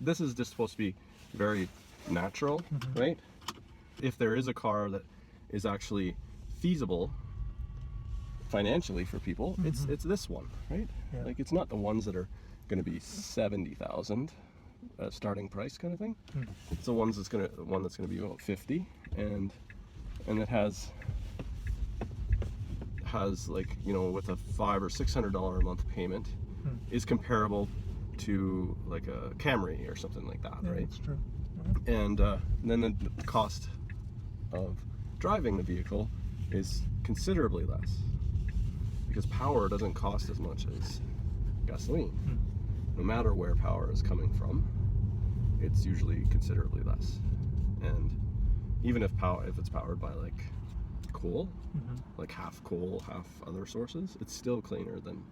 this is just supposed to be very natural, right? If there is a car that is actually feasible financially for people, it's this one, right? Yeah. Like, it's not the ones that are going to be 70,000 starting price kind of thing. It's the one that's going to be about 50, and it has like, you know, with a $500 or $600 a month payment, is comparable to like a Camry or something like that, Yeah, right? that's true. And then the cost of driving the vehicle is considerably less, because power doesn't cost as much as gasoline. No matter where power is coming from, it's usually considerably less. And even if it's powered by like coal, like half coal, half other sources, it's still cleaner than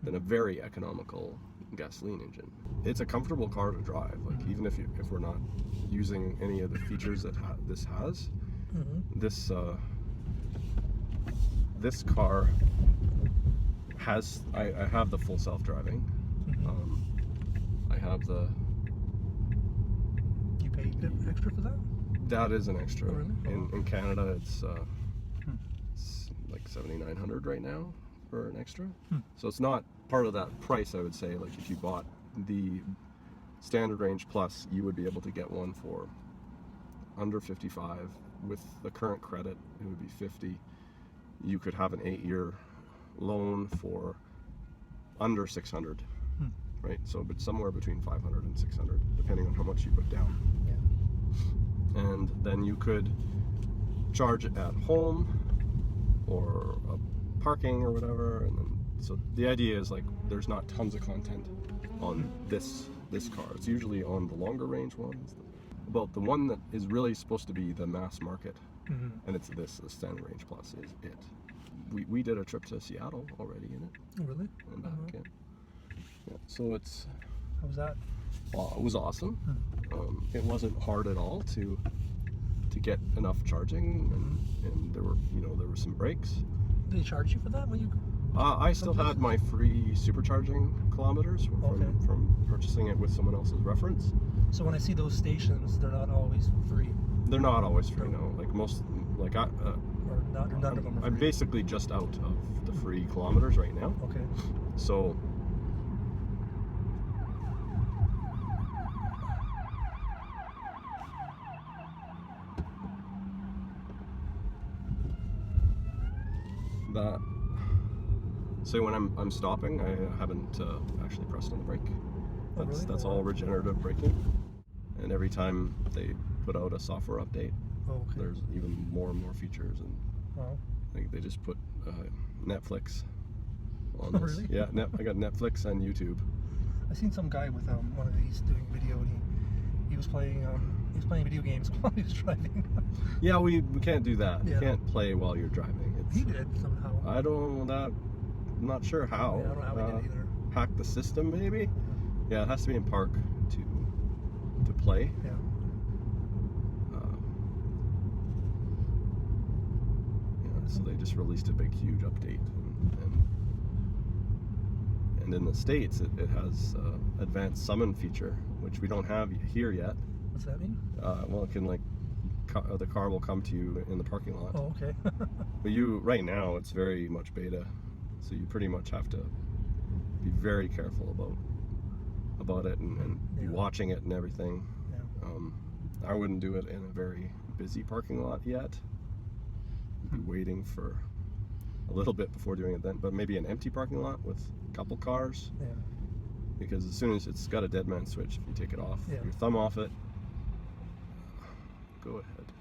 a very economical gasoline engine. It's a comfortable car to drive. Like, even if we're not using any of the features that this has, this car has. I have the full self-driving. I have the. You paid extra for that? That is an extra. Oh, really? In Canada, it's like $7,900 right now for an extra. So it's not part of that price, I would say. Like, if you bought the standard range plus, you would be able to get one for under 55. With the current credit, it would be 50. You could have an 8-year loan for under 600, right? So, but somewhere between 500 and 600, depending on how much you put down. Yeah. And then you could charge it at home or parking or whatever. And then, so the idea is, like, there's not tons of content on this car. It's usually on the longer range ones. About the one that is really supposed to be the mass market, and it's the standard range plus is it. We did a trip to Seattle already in it. Oh, really? And back, yeah. So it's. How was that? Well, it was awesome. It wasn't hard at all to get enough charging, and there were some breaks. Did they charge you for that when you? I still had my free supercharging kilometers from purchasing it with someone else's reference. So when I see those stations, they're not always free. They're not always free, no. Like most, like or none of them are free. I'm basically just out of the free kilometers right now. Okay. So. That. So when I'm stopping, I haven't actually pressed on the brake. That's all regenerative braking. And every time they put out a software update, there's even more and more features. And like, they just put Netflix on this. Really? Yeah, I got Netflix and YouTube. I seen some guy with one of these doing video, and he was playing video games while he was driving. Yeah, we can't do that. Yeah. You can't play while you're driving. He did somehow. I don't know that. I'm not sure how. Yeah, I don't know how he did either. Hack the system, maybe. Yeah, it has to be in park to play. Yeah. So they just released a big, huge update, and in the States, it has advanced summon feature, which we don't have here yet. What's that mean? Well, it can, like, the car will come to you in the parking lot. Oh, okay. But right now, it's very much beta, so you pretty much have to be very careful about it and be watching it and everything. Yeah. I wouldn't do it in a very busy parking lot yet. Be waiting for a little bit before doing it then, but maybe an empty parking lot with a couple cars. Yeah. Because as soon as it's got a dead man switch, if you take it off, your thumb off it, go ahead.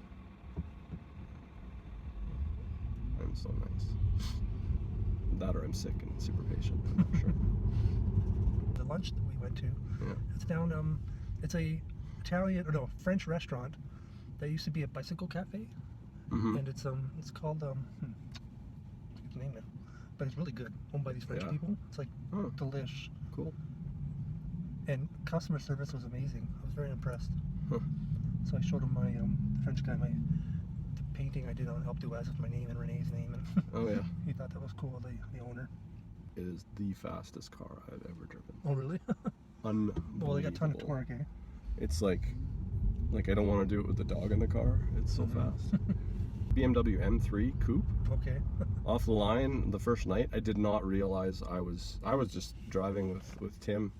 I'm so nice. That or I'm sick and super patient, I'm not sure. The lunch that we went to, it's down, it's a French restaurant that used to be a bicycle cafe. And it's called I forget the name now, but it's really good. Owned by these French people. It's like delish. Cool. And customer service was amazing. I was very impressed. So I showed him my the French guy the painting I did on Alpe d'Huez with my name and Renee's name, and he thought that was cool. The owner. It is the fastest car I've ever driven. Oh, really? Unbelievable. Well, they got a ton of torque, eh? It's like I don't want to do it with the dog in the car. It's so fast. BMW M3 Coupe. Okay. Off the line the first night, I did not realize I was just driving with Tim,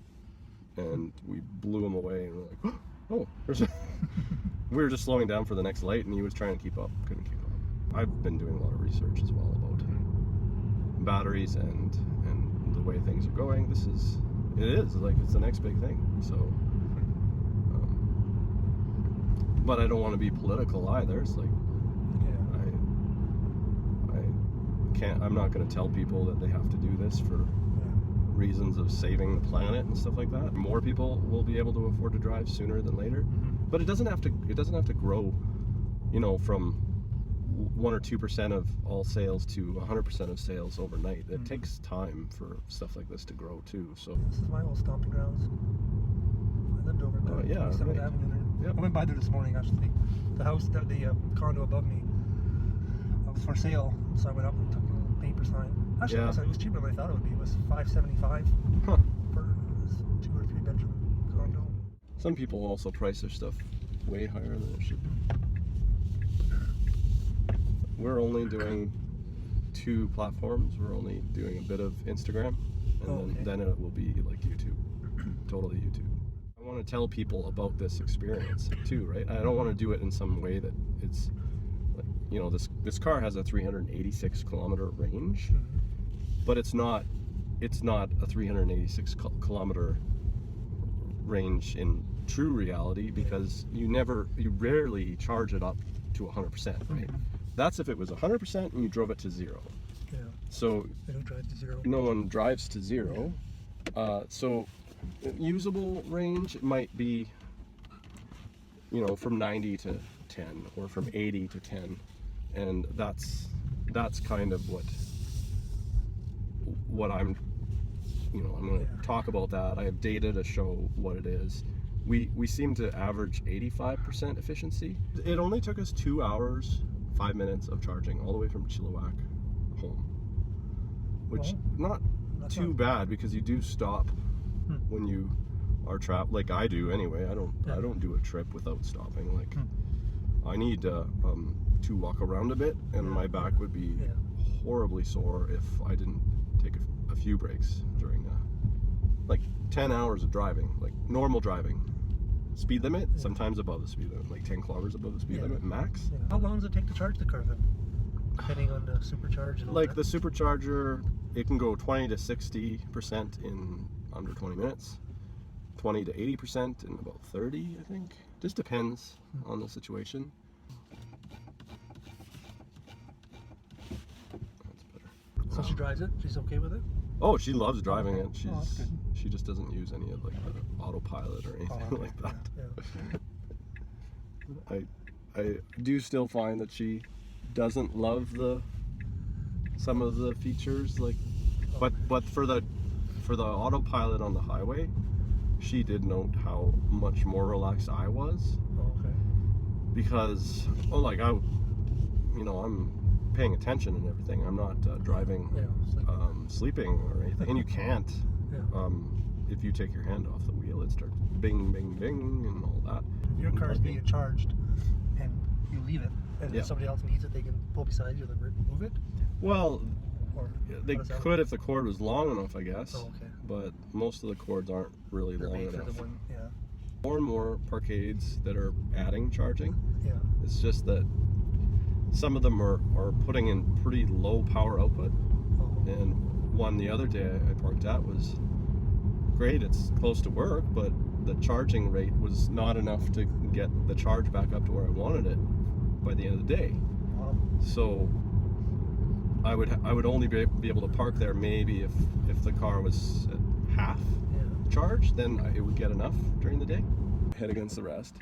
and we blew him away, and we're like, oh, there's a we were just slowing down for the next light, and he was trying to keep up, couldn't keep up. I've been doing a lot of research as well about batteries and the way things are going. It is like it's the next big thing. So, but I don't want to be political either. It's like, I'm not going to tell people that they have to do this for reasons of saving the planet and stuff like that. More people will be able to afford to drive sooner than later, but it doesn't have to grow, you know, from 1 or 2% of all sales to 100% of sales overnight. It takes time for stuff like this to grow too. So this is my old stomping grounds. I lived over there. Yeah, 27th right. Avenue there. Yep. I went by there this morning actually. The house, the condo above me, was for sale, so I went up and took a little paper sign. Actually, Yeah. it was cheaper than I thought it would be. It was $575 Huh. for a 2 or 3 bedroom condo. Some people also price their stuff way higher than it should be. We're only doing 2 platforms. We're only doing a bit of Instagram, and then it will be like YouTube, totally YouTube. I want to tell people about this experience too, right? I don't want to do it in some way that it's like, you know, this car has a 386 kilometer range, but it's not a 386 kilometer range in true reality, because you rarely charge it up to 100%, right? That's if it was 100% and you drove it to 0. Yeah. So They don't drive to 0. no one drives to 0. So usable range might be, you know, from 90 to 10 or from 80 to 10, and that's kind of what I'm, you know, I'm going to talk about that. I have data to show what it is. We seem to average 85% efficiency. It only took us 2 hours 5 minutes of charging all the way from Chilliwack home, which not too bad, because you do stop when you are trapped, like I do anyway. I don't do a trip without stopping. Like I need to walk around a bit, and my back would be horribly sore if I didn't take a few breaks during like 10 hours of driving, like normal driving. Speed limit, sometimes above the speed limit, like 10 kilometers above the speed limit max. Yeah. How long does it take to charge the car then? Depending on the supercharge and all Like that? the supercharger, it can go 20 to 60% in under 20 minutes, 20 to 80% in about 30, I think. Just depends on the situation. That's better. So she drives it? She's okay with it? Oh, she loves driving it. that's good. She just doesn't use any of like the autopilot or anything like that. Yeah. I do still find that she doesn't love some of the features, like, but for the autopilot on the highway, she did note how much more relaxed I was, because I'm paying attention and everything. I'm not driving sleeping or anything, and you can't. If you take your hand off the wheel, it starts bing, bing, bing, and all that. If your car is being charged and you leave it, and if somebody else needs it, they can pull beside you and move it? Well, Or they could if the cord was long enough, I guess. Oh, okay. But most of the cords aren't really long made for enough. the one, More and more parkades that are adding charging. Yeah. It's just that some of them are putting in pretty low power output. And one the other day I parked at was great, it's close to work, but the charging rate was not enough to get the charge back up to where I wanted it by the end of the day. So I would only be able to park there maybe if the car was at half charge, then it would get enough during the day. Head against the rest.